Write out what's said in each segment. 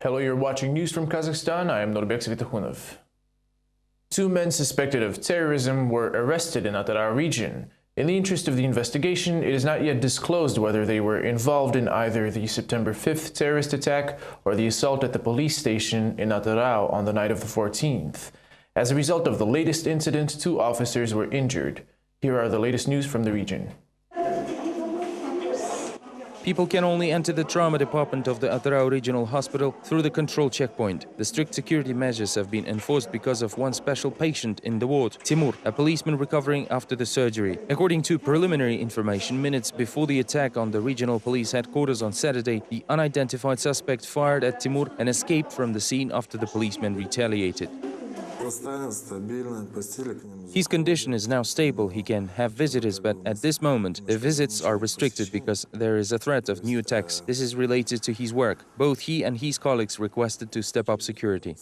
Hello, you're watching news from Kazakhstan. I am Nurbek Svetokhunov. 2 men suspected of terrorism were arrested in Atara region. In the interest of the investigation, it is not yet disclosed whether they were involved in either the September 5th terrorist attack or the assault at the police station in Atara on the night of the 14th. As a result of the latest incident, 2 officers were injured. Here are the latest news from the region. People can only enter the trauma department of the Atara Regional Hospital through the control checkpoint. The strict security measures have been enforced because of one special patient in the ward, Timur, a policeman recovering after the surgery. According to preliminary information, minutes before the attack on the regional police headquarters on Saturday, the unidentified suspect fired at Timur and escaped from the scene after the policeman retaliated. His condition is now stable. He can have visitors, but at this moment, the visits are restricted because there is a threat of new attacks. This is related to his work. Both he and his colleagues requested to step up security.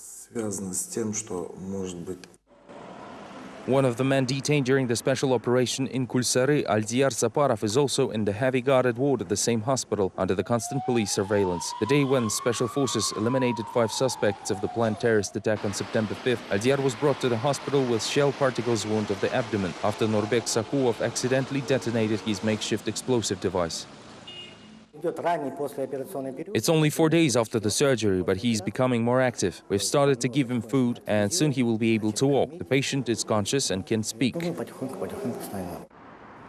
One of the men detained during the special operation in Kulsari, Aldiyar Saparov, is also in the heavy guarded ward at the same hospital under the constant police surveillance. The day when special forces eliminated 5 suspects of the planned terrorist attack on September 5th, Aldiyar was brought to the hospital with shell particles wound of the abdomen after Nurbek Sakuov accidentally detonated his makeshift explosive device. It's only 4 days after the surgery, but he's becoming more active. We've started to give him food, and soon he will be able to walk. The patient is conscious and can speak.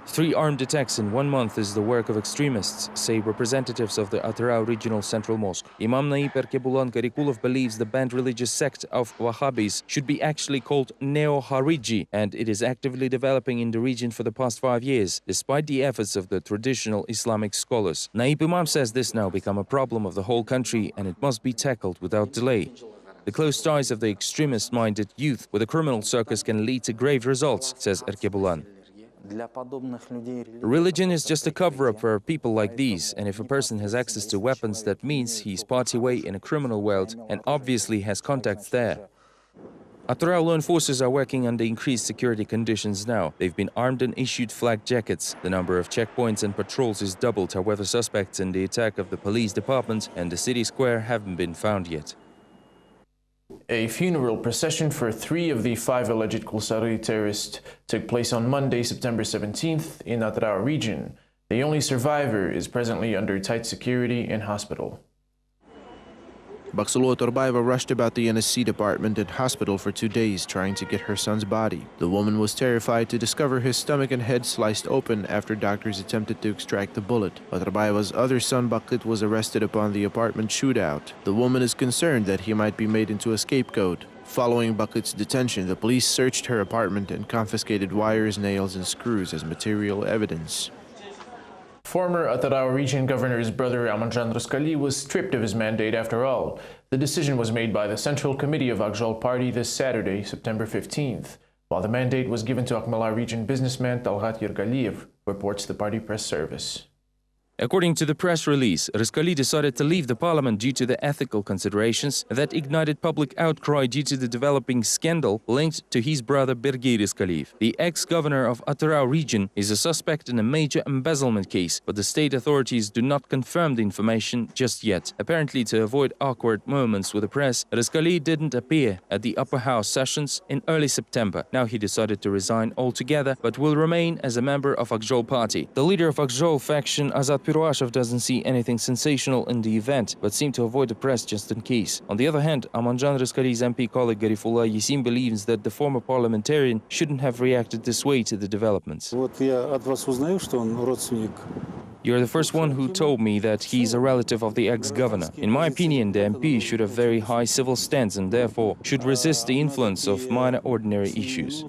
3 armed attacks in 1 month is the work of extremists, say representatives of the Atara Regional Central Mosque. Imam Naib Erkebulan Karikulov believes the banned religious sect of Wahhabis should be actually called Neo-Hariji, and it is actively developing in the region for the past 5 years, despite the efforts of the traditional Islamic scholars. Naib Imam says this now become a problem of the whole country, and it must be tackled without delay. The close ties of the extremist-minded youth with a criminal circus can lead to grave results, says Erkebulan. Religion is just a cover-up for people like these, and if a person has access to weapons, that means he's part way in a criminal world and obviously has contacts there. Atara law enforcers are working under increased security conditions now. They've been armed and issued flak jackets. The number of checkpoints and patrols is doubled. However, suspects in the attack of the police department and the city square haven't been found yet. A funeral procession for 3 of the 5 alleged Kulsari terrorists took place on Monday, September 17th in Atara region. The only survivor is presently under tight security in hospital. Baksulo Torbaeva rushed about the NSC department and hospital for 2 days trying to get her son's body. The woman was terrified to discover his stomach and head sliced open after doctors attempted to extract the bullet. Torbaeva's other son Bakit was arrested upon the apartment shootout. The woman is concerned that he might be made into a scapegoat. Following Bakit's detention, the police searched her apartment and confiscated wires, nails and screws as material evidence. Former Atara region governor's brother Amanjan Ruskali was stripped of his mandate after all. The decision was made by the Central Committee of Akjol Party this Saturday, September 15th, while the mandate was given to Akmala region businessman Talgat Yergaliyev, reports the party press service. According to the press release, Ruskali decided to leave the parliament due to the ethical considerations that ignited public outcry due to the developing scandal linked to his brother Bergey Ruskaliyev. The ex-governor of Atara region is a suspect in a major embezzlement case, but the state authorities do not confirm the information just yet. Apparently, to avoid awkward moments with the press, Ruskali didn't appear at the upper house sessions in early September. Now he decided to resign altogether, but will remain as a member of Akjol party. The leader of Akjol faction, Azat Piruashov, doesn't see anything sensational in the event, but seemed to avoid the press just in case. On the other hand, Amanjan Ruskali's MP colleague Garifullah Yasim believes that the former parliamentarian shouldn't have reacted this way to the developments. You're the first one who told me that he's a relative of the ex-governor. In my opinion, the MP should have very high civil stance and therefore should resist the influence of minor ordinary issues.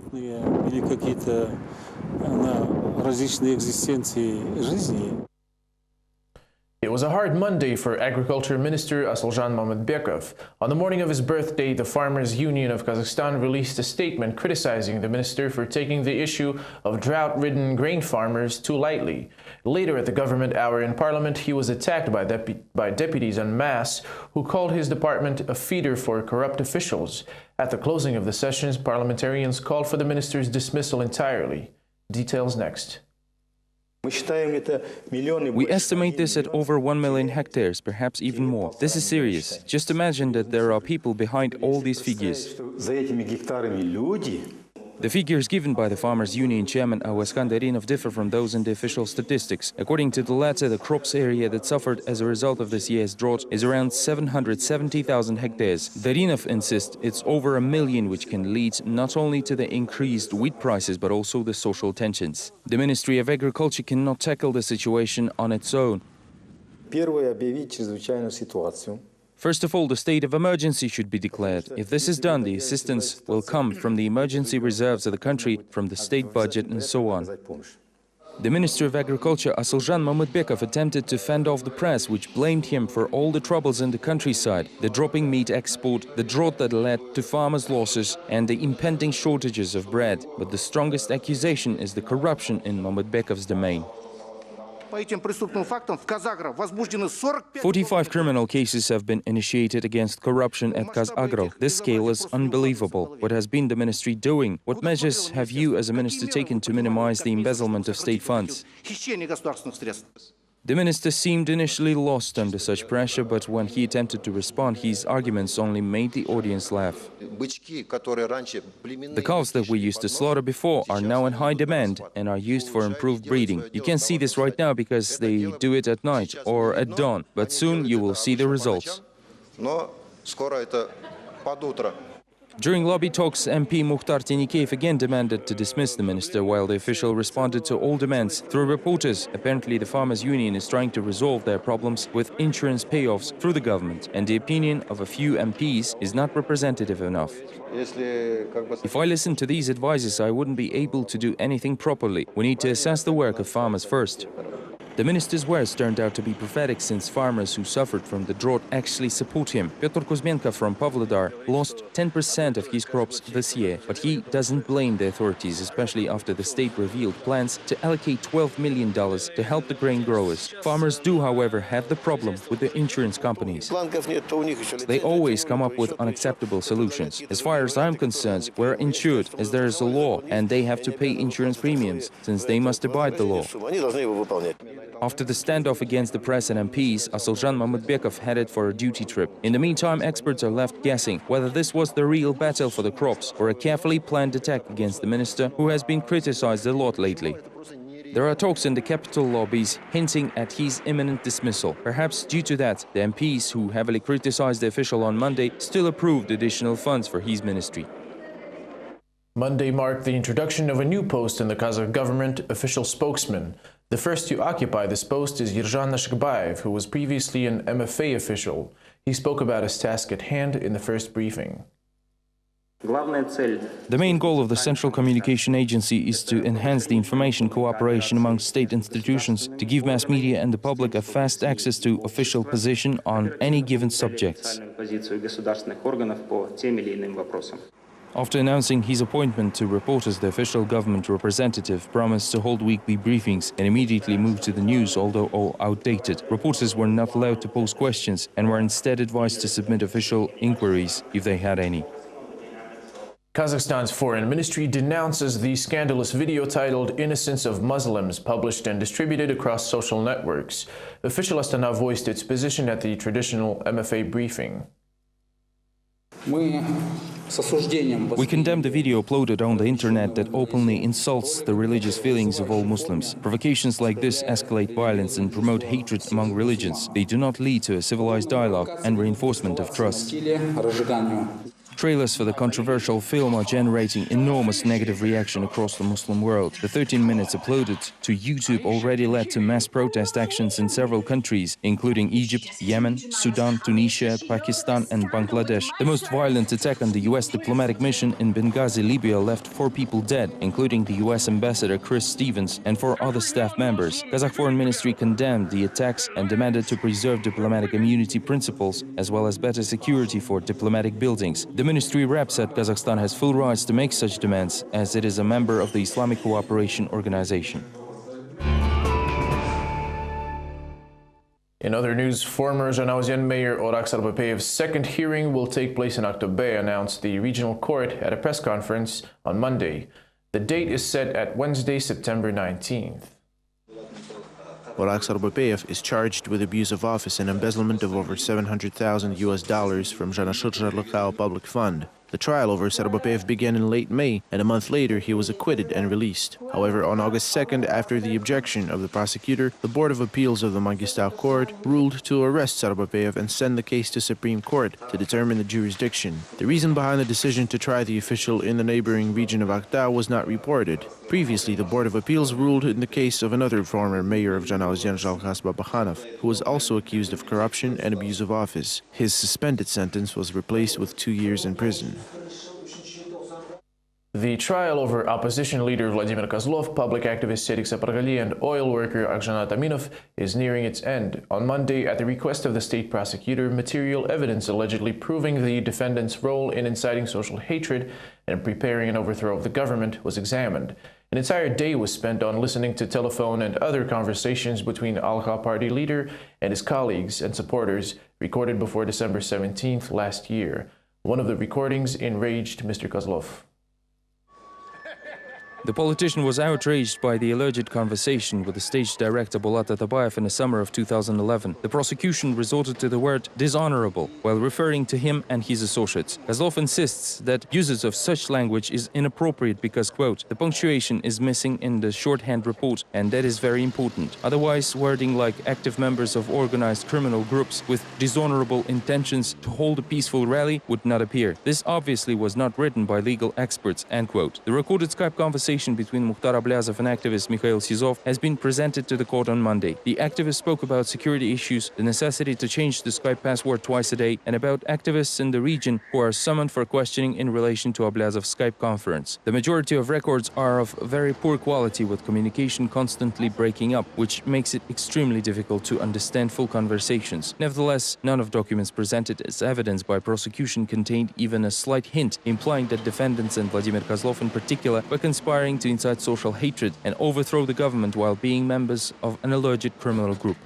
It was a hard Monday for Agriculture Minister Asaljan Mamedbekov. On the morning of his birthday, the Farmers Union of Kazakhstan released a statement criticizing the minister for taking the issue of drought-ridden grain farmers too lightly. Later at the government hour in Parliament, he was attacked by deputies en masse who called his department a feeder for corrupt officials. At the closing of the sessions, parliamentarians called for the minister's dismissal entirely. Details next. We estimate this at over 1 million hectares, perhaps even more. This is serious. Just imagine that there are people behind all these figures. The figures given by the Farmers Union chairman Awaskan Darinov differ from those in the official statistics. According to the latter, the crops area that suffered as a result of this year's drought is around 770,000 hectares. Darinov insists it's over 1 million, which can lead not only to the increased wheat prices but also the social tensions. The Ministry of Agriculture cannot tackle the situation on its own. First of all, the state of emergency should be declared. If this is done, the assistance will come from the emergency reserves of the country, from the state budget and so on. The Minister of Agriculture, Asyljan Mamutbekov, attempted to fend off the press, which blamed him for all the troubles in the countryside, the dropping meat export, the drought that led to farmers' losses and the impending shortages of bread. But the strongest accusation is the corruption in Mamutbekov's domain. 45 criminal cases have been initiated against corruption at Kazagro. This scale is unbelievable. What has been the ministry doing? What measures have you as a minister taken to minimize the embezzlement of state funds? The minister seemed initially lost under such pressure, but when he attempted to respond, his arguments only made the audience laugh. The calves that we used to slaughter before are now in high demand and are used for improved breeding. You can see this right now because they do it at night or at dawn, but soon you will see the results. During lobby talks, MP Mukhtar Tenikeyev again demanded to dismiss the minister, while the official responded to all demands through reporters. Apparently, the Farmers Union is trying to resolve their problems with insurance payoffs through the government, and the opinion of a few MPs is not representative enough. If I listened to these advices, I wouldn't be able to do anything properly. We need to assess the work of farmers first. The minister's words turned out to be prophetic, since farmers who suffered from the drought actually support him. Petr Kuzmenko from Pavlodar lost 10% of his crops this year, but he doesn't blame the authorities, especially after the state revealed plans to allocate $12 million to help the grain growers. Farmers do, however, have the problem with the insurance companies. They always come up with unacceptable solutions. As far as I'm concerned, we're insured as there is a law, and they have to pay insurance premiums, since they must abide the law. After the standoff against the press and MPs, Asyljan Mamutbekov headed for a duty trip. In the meantime, experts are left guessing whether this was the real battle for the crops or a carefully planned attack against the minister, who has been criticized a lot lately. There are talks in the capital lobbies hinting at his imminent dismissal. Perhaps due to that, the MPs who heavily criticized the official on Monday still approved additional funds for his ministry. Monday marked the introduction of a new post in the Kazakh government, official spokesman. The first to occupy this post is Yerzhan Nashikbayev, who was previously an MFA official. He spoke about his task at hand in the first briefing. The main goal of the Central Communication Agency is to enhance the information cooperation among state institutions, to give mass media and the public a fast access to official position on any given subjects. After announcing his appointment to reporters, the official government representative promised to hold weekly briefings and immediately moved to the news, although all outdated. Reporters were not allowed to pose questions and were instead advised to submit official inquiries if they had any. Kazakhstan's foreign ministry denounces the scandalous video titled "Innocence of Muslims," published and distributed across social networks. Official Astana voiced its position at the traditional MFA briefing. We condemn the video uploaded on the internet that openly insults the religious feelings of all Muslims. Provocations like this escalate violence and promote hatred among religions. They do not lead to a civilized dialogue and reinforcement of trust. Trailers for the controversial film are generating enormous negative reaction across the Muslim world. The 13 minutes uploaded to YouTube already led to mass protest actions in several countries, including Egypt, Yemen, Sudan, Tunisia, Pakistan and Bangladesh. The most violent attack on the US diplomatic mission in Benghazi, Libya, left 4 people dead, including the US ambassador Chris Stevens and 4 other staff members. Kazakh Foreign Ministry condemned the attacks and demanded to preserve diplomatic immunity principles, as well as better security for diplomatic buildings. The ministry rep said Kazakhstan has full rights to make such demands, as it is a member of the Islamic Cooperation Organization. In other news, former Zhanaozen Mayor Orak Sarbapeyev's second hearing will take place in Aktobe, announced the regional court at a press conference on Monday. The date is set at Wednesday, September 19th. Burak Sarbapev is charged with abuse of office and embezzlement of over $700,000 from Zhanashut public fund. The trial over Sarbapev began in late May, and a month later he was acquitted and released. However, on August 2nd, after the objection of the prosecutor, the Board of Appeals of the Mangistau Court ruled to arrest Sarbapev and send the case to Supreme Court to determine the jurisdiction. The reason behind the decision to try the official in the neighboring region of Aktau was not reported. Previously, the Board of Appeals ruled in the case of another former mayor of Zhanaozen, Zhalkhas Babakhanov, who was also accused of corruption and abuse of office. His suspended sentence was replaced with 2 years in prison. The trial over opposition leader Vladimir Kozlov, public activist Serik Sapargali, and oil worker Akshanat Aminov is nearing its end. On Monday, at the request of the state prosecutor, material evidence allegedly proving the defendant's role in inciting social hatred and preparing an overthrow of the government was examined. An entire day was spent on listening to telephone and other conversations between Alkha party leader and his colleagues and supporters, recorded before December 17th last year. One of the recordings enraged Mr. Kozlov. The politician was outraged by the alleged conversation with the stage director Bulat Atabayev in the summer of 2011. The prosecution resorted to the word dishonorable while referring to him and his associates. Kozlov insists that usage of such language is inappropriate because, quote, the punctuation is missing in the shorthand report, and that is very important. Otherwise, wording like active members of organized criminal groups with dishonorable intentions to hold a peaceful rally would not appear. This obviously was not written by legal experts, end quote. The recorded Skype conversation between Mukhtar Ablazov and activist Mikhail Sizov has been presented to the court on Monday. The activist spoke about security issues, the necessity to change the Skype password twice a day, and about activists in the region who are summoned for questioning in relation to Ablazov's Skype conference. The majority of records are of very poor quality, with communication constantly breaking up, which makes it extremely difficult to understand full conversations. Nevertheless, none of documents presented as evidence by prosecution contained even a slight hint implying that defendants and Vladimir Kozlov in particular were conspiring to incite social hatred and overthrow the government while being members of an alleged criminal group.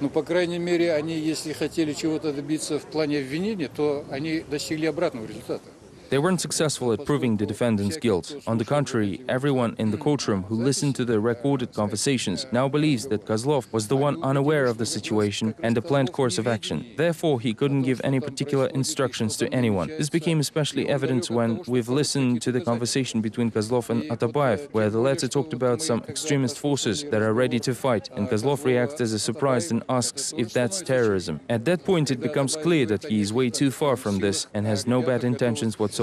Ну, по крайней мере, они, если хотели чего-то добиться в плане обвинения, то они достигли обратного результата. They weren't successful at proving the defendant's guilt. On the contrary, everyone in the courtroom who listened to the recorded conversations now believes that Kozlov was the one unaware of the situation and the planned course of action. Therefore, he couldn't give any particular instructions to anyone. This became especially evident when we've listened to the conversation between Kozlov and Atabayev, where the latter talked about some extremist forces that are ready to fight, and Kozlov reacts as a surprise and asks if that's terrorism. At that point, it becomes clear that he is way too far from this and has no bad intentions whatsoever.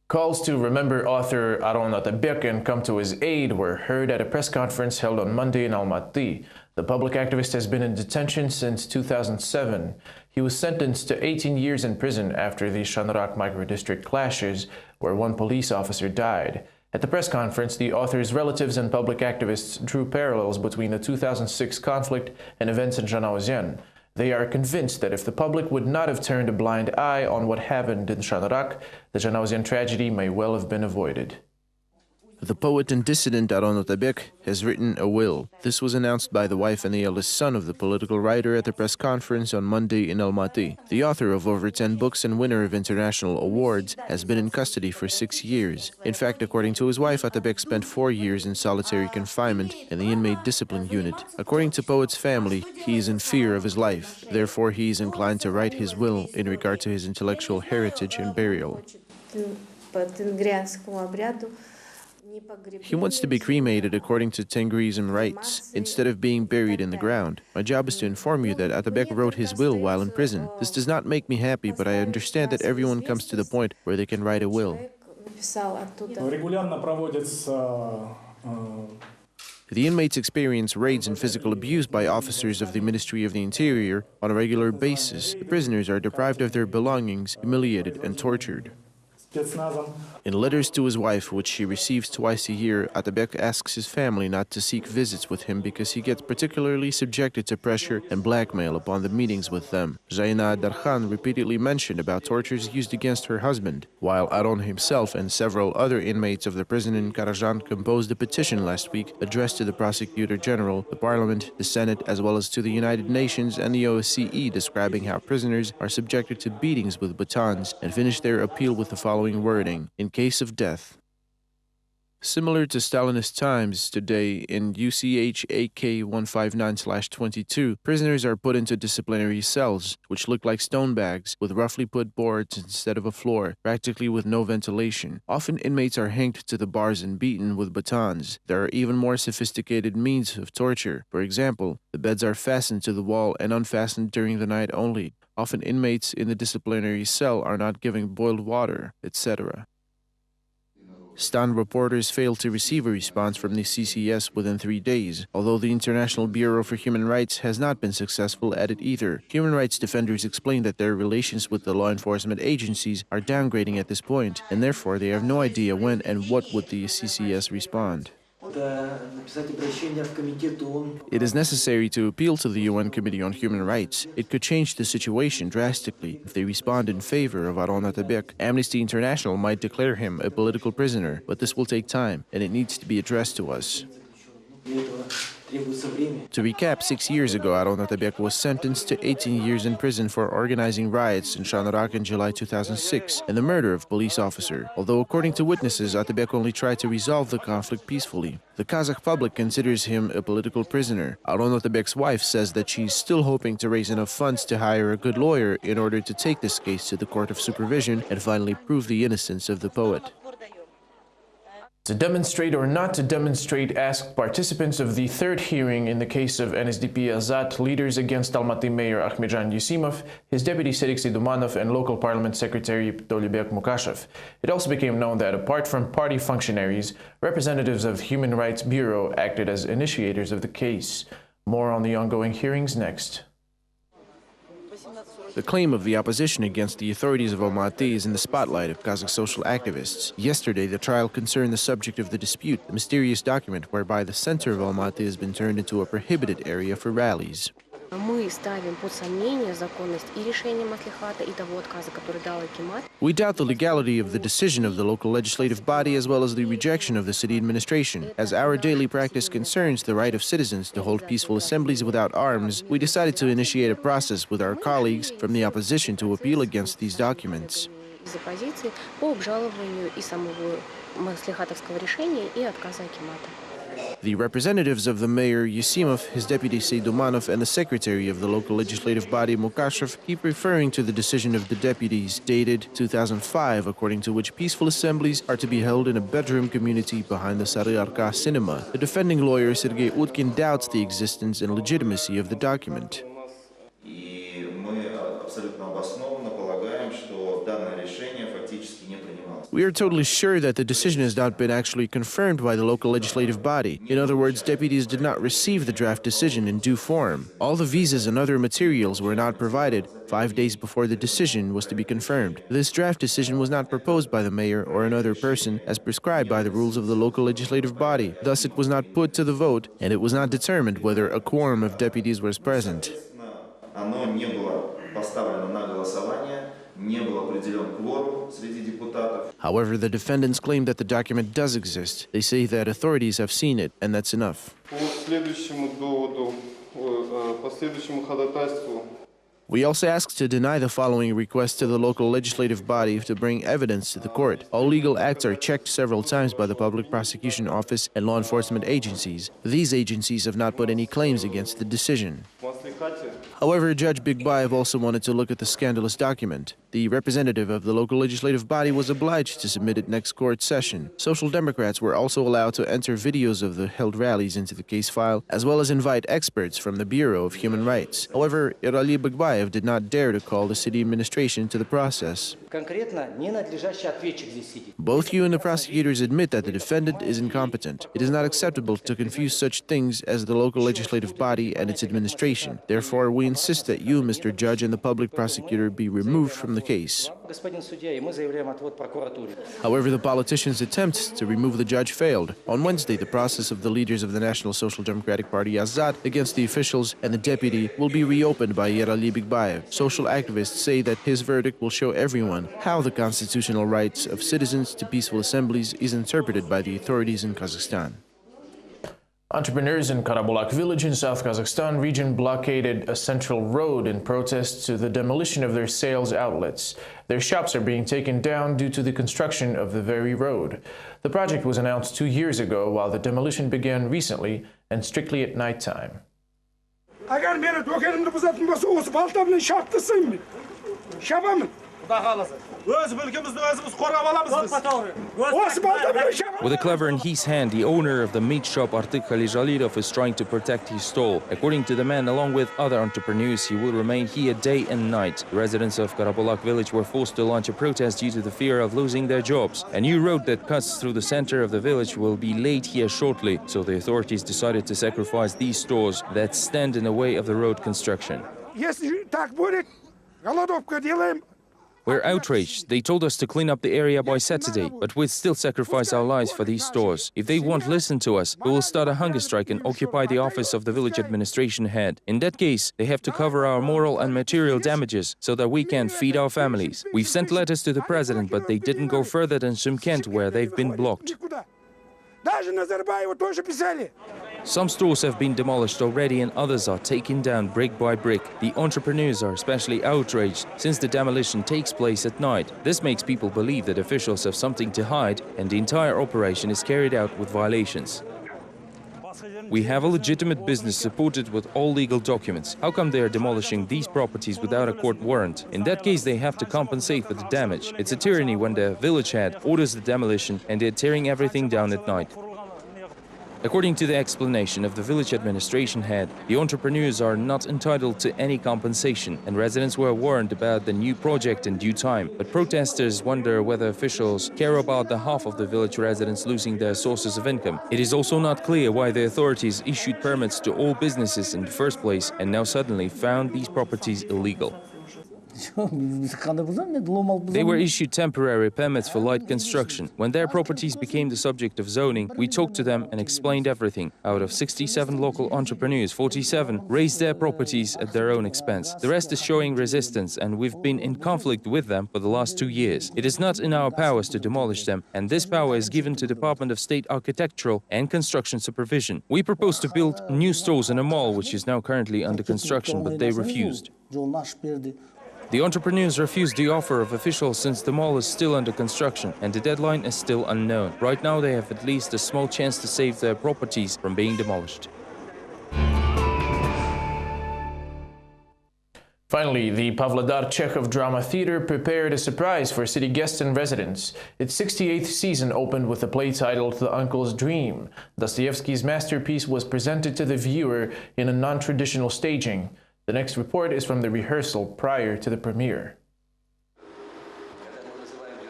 Calls to remember author Aron Atabek and come to his aid were heard at a press conference held on Monday in Almaty. The public activist has been in detention since 2007. He was sentenced to 18 years in prison after the Shanrak microdistrict clashes, where one police officer died. At the press conference, the author's relatives and public activists drew parallels between the 2006 conflict and events in Zhanaozen. They are convinced that if the public would not have turned a blind eye on what happened in Shanrak, the Zhanaozen tragedy may well have been avoided. The poet and dissident Aron Atabek has written a will. This was announced by the wife and the eldest son of the political writer at the press conference on Monday in Almaty. The author of over 10 books and winner of international awards has been in custody for 6 years. In fact, according to his wife, Atabek spent 4 years in solitary confinement in the inmate discipline unit. According to poet's family, he is in fear of his life. Therefore, he is inclined to write his will in regard to his intellectual heritage and burial. He wants to be cremated according to Tengrism rites, instead of being buried in the ground. My job is to inform you that Atabek wrote his will while in prison. This does not make me happy, but I understand that everyone comes to the point where they can write a will. The inmates experience raids and physical abuse by officers of the Ministry of the Interior on a regular basis. The prisoners are deprived of their belongings, humiliated, and tortured. In letters to his wife, which she receives twice a year, Atabek asks his family not to seek visits with him because he gets particularly subjected to pressure and blackmail upon the meetings with them. Zaina Darkhan repeatedly mentioned about tortures used against her husband, while Aron himself and several other inmates of the prison in Karajan composed a petition last week addressed to the Prosecutor General, the Parliament, the Senate, as well as to the United Nations and the OSCE, describing how prisoners are subjected to beatings with batons, and finished their appeal with the following wording: in case of death, Similar to Stalinist times, today in UCH AK-159/22, prisoners are put into disciplinary cells, which look like stone bags, with roughly put boards instead of a floor, practically with no ventilation. Often inmates are hanged to the bars and beaten with batons. There are even more sophisticated means of torture. For example, the beds are fastened to the wall and unfastened during the night only. Often inmates in the disciplinary cell are not given boiled water, etc. Stan reporters failed to receive a response from the CCS within 3 days, although the International Bureau for Human Rights has not been successful at it either. Human rights defenders explain that their relations with the law enforcement agencies are downgrading at this point, and therefore they have no idea when and what would the CCS respond. It is necessary to appeal to the UN Committee on Human Rights. It could change the situation drastically. If they respond in favor of Aron Atabek, Amnesty International might declare him a political prisoner, but this will take time, and it needs to be addressed to us. To recap, 6 years ago, Aron Atabek was sentenced to 18 years in prison for organizing riots in Shanrak in July 2006 and the murder of a police officer. Although, according to witnesses, Atabek only tried to resolve the conflict peacefully. The Kazakh public considers him a political prisoner. Aron Atabek's wife says that she's still hoping to raise enough funds to hire a good lawyer in order to take this case to the Court of Supervision and finally prove the innocence of the poet. To demonstrate or not to demonstrate, asked participants of the third hearing in the case of NSDP Azat leaders against Almaty Mayor Akhmedjan Yusimov, his deputy Serik Sidumanov, and local parliament secretary Tolibek Mukashev. It also became known that apart from party functionaries, representatives of Human Rights Bureau acted as initiators of the case. More on the ongoing hearings next. The claim of the opposition against the authorities of Almaty is in the spotlight of Kazakh social activists. Yesterday, the trial concerned the subject of the dispute, the mysterious document whereby the center of Almaty has been turned into a prohibited area for rallies. We doubt the legality of the decision of the local legislative body as well as the rejection of the city administration. As our daily practice concerns the right of citizens to hold peaceful assemblies without arms, we decided to initiate a process with our colleagues from the opposition to appeal against these documents. The representatives of the mayor, Yusimov, his deputy Seydumanov, and the secretary of the local legislative body, Mukashev, keep referring to the decision of the deputies dated 2005, according to which peaceful assemblies are to be held in a bedroom community behind the Sary-Arka cinema. The defending lawyer, Sergei Utkin, doubts the existence and legitimacy of the document. We are totally sure that the decision has not been actually confirmed by the local legislative body. In other words, deputies did not receive the draft decision in due form. All the visas and other materials were not provided 5 days before the decision was to be confirmed. This draft decision was not proposed by the mayor or another person as prescribed by the rules of the local legislative body. Thus, it was not put to the vote, and it was not determined whether a quorum of deputies was present. However, the defendants claim that the document does exist. They say that authorities have seen it, and that's enough. We also asked to deny the following request to the local legislative body to bring evidence to the court. All legal acts are checked several times by the Public Prosecution Office and law enforcement agencies. These agencies have not put any claims against the decision. However, Judge Bigbayev also wanted to look at the scandalous document. The representative of the local legislative body was obliged to submit it next court session. Social Democrats were also allowed to enter videos of the held rallies into the case file, as well as invite experts from the Bureau of Human Rights. However, Irali Bigbayev did not dare to call the city administration to the process. Both you and the prosecutors admit that the defendant is incompetent. It is not acceptable to confuse such things as the local legislative body and its administration. Therefore, we insist that you, Mr. Judge, and the public prosecutor be removed from the case. However, the politicians' attempts to remove the judge failed. On Wednesday, the process of the leaders of the National Social Democratic Party Azat against the officials and the deputy will be reopened by Yerali Bigbayev. Social activists say that his verdict will show everyone how the constitutional rights of citizens to peaceful assemblies is interpreted by the authorities in Kazakhstan. Entrepreneurs in Karabulak village in South Kazakhstan region blockaded a central road in protest to the demolition of their sales outlets. Their shops are being taken down due to the construction of the very road. The project was announced 2 years ago, while the demolition began recently and strictly at night time. With a clever in his hand, the owner of the meat shop Artyk Khalijalidov is trying to protect his stall. According to the man, along with other entrepreneurs, he will remain here day and night. The residents of Karabulak village were forced to launch a protest due to the fear of losing their jobs. A new road that cuts through the center of the village will be laid here shortly, so the authorities decided to sacrifice these stores that stand in the way of the road construction. We're outraged. They told us to clean up the area by Saturday, but we'd still sacrifice our lives for these stores. If they won't listen to us, we will start a hunger strike and occupy the office of the village administration head. In that case, they have to cover our moral and material damages so that we can feed our families. We've sent letters to the president, but they didn't go further than Shymkent, where they've been blocked. Some stores have been demolished already and others are taken down brick by brick. The entrepreneurs are especially outraged since the demolition takes place at night. This makes people believe that officials have something to hide and the entire operation is carried out with violations. We have a legitimate business supported with all legal documents. How come they are demolishing these properties without a court warrant? In that case, they have to compensate for the damage. It's a tyranny when the village head orders the demolition and they're tearing everything down at night. According to the explanation of the village administration head, the entrepreneurs are not entitled to any compensation, and residents were warned about the new project in due time. But protesters wonder whether officials care about the half of the village residents losing their sources of income. It is also not clear why the authorities issued permits to all businesses in the first place and now suddenly found these properties illegal. They were issued temporary permits for light construction. When their properties became the subject of zoning, we talked to them and explained everything. Out of 67 local entrepreneurs, 47 raised their properties at their own expense. The rest is showing resistance, and we've been in conflict with them for the last 2 years. It is not in our powers to demolish them, and this power is given to Department of State Architectural and Construction Supervision. We proposed to build new stores in a mall, which is now currently under construction, but they refused. The entrepreneurs refused the offer of officials since the mall is still under construction and the deadline is still unknown. Right now they have at least a small chance to save their properties from being demolished. Finally, the Pavlodar Chekhov Drama Theatre prepared a surprise for city guests and residents. Its 68th season opened with a play titled The Uncle's Dream. Dostoevsky's masterpiece was presented to the viewer in a non-traditional staging. The next report is from the rehearsal prior to the premiere.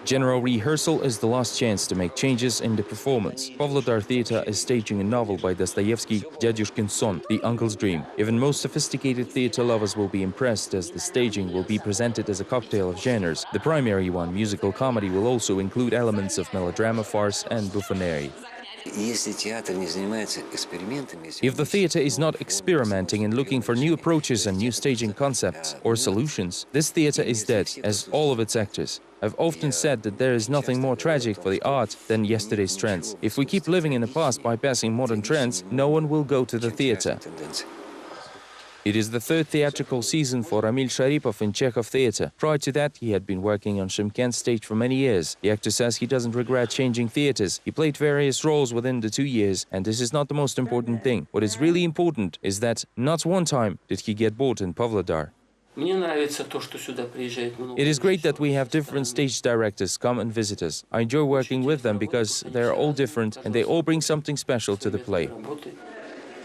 General rehearsal is the last chance to make changes in the performance. Pavlodar Theatre is staging a novel by Dostoevsky, Dyadyushkin's Son, The Uncle's Dream. Even most sophisticated theatre lovers will be impressed as the staging will be presented as a cocktail of genres. The primary one, musical comedy, will also include elements of melodrama, farce and buffoonery. If the theatre is not experimenting and looking for new approaches and new staging concepts or solutions, this theatre is dead, as all of its actors. I've often said that there is nothing more tragic for the art than yesterday's trends. If we keep living in the past bypassing modern trends, no one will go to the theatre. It is the third theatrical season for Ramil Sharipov in Chekhov Theatre. Prior to that, he had been working on Shymkent stage for many years. The actor says he doesn't regret changing theatres. He played various roles within the 2 years, and this is not the most important thing. What is really important is that not one time did he get bored in Pavlodar. It is great that we have different stage directors come and visit us. I enjoy working with them because they are all different and they all bring something special to the play.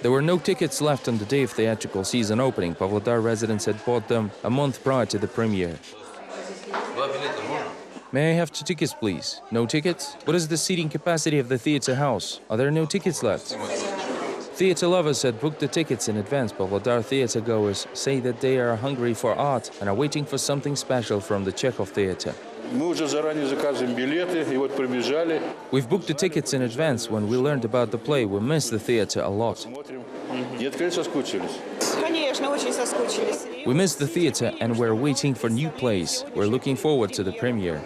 There were no tickets left on the day of theatrical season opening. Pavlodar residents had bought them a month prior to the premiere. May I have 2 tickets, please? No tickets? What is the seating capacity of the theatre house? Are there no tickets left? Theatre lovers had booked the tickets in advance. Pavlodar theatre goers say that they are hungry for art and are waiting for something special from the Chekhov Theatre. We've booked the tickets in advance. When we learned about the play, we missed the theatre a lot. We missed the theatre and we're waiting for new plays. We're looking forward to the premiere.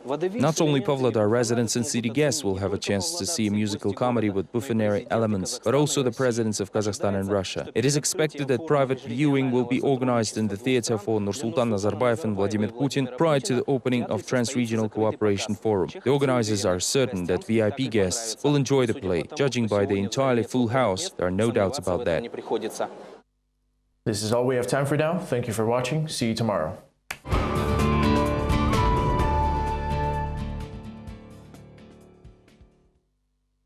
Not only Pavlodar residents and city guests will have a chance to see a musical comedy with buffonary elements, but also the presidents of Kazakhstan and Russia. It is expected that private viewing will be organized in the theater for Nursultan Nazarbayev and Vladimir Putin prior to the opening of Trans-Regional Cooperation Forum. The organizers are certain that VIP guests will enjoy the play. Judging by the entirely full house, there are no doubts about that. This is all we have time for now. Thank you for watching. See you tomorrow.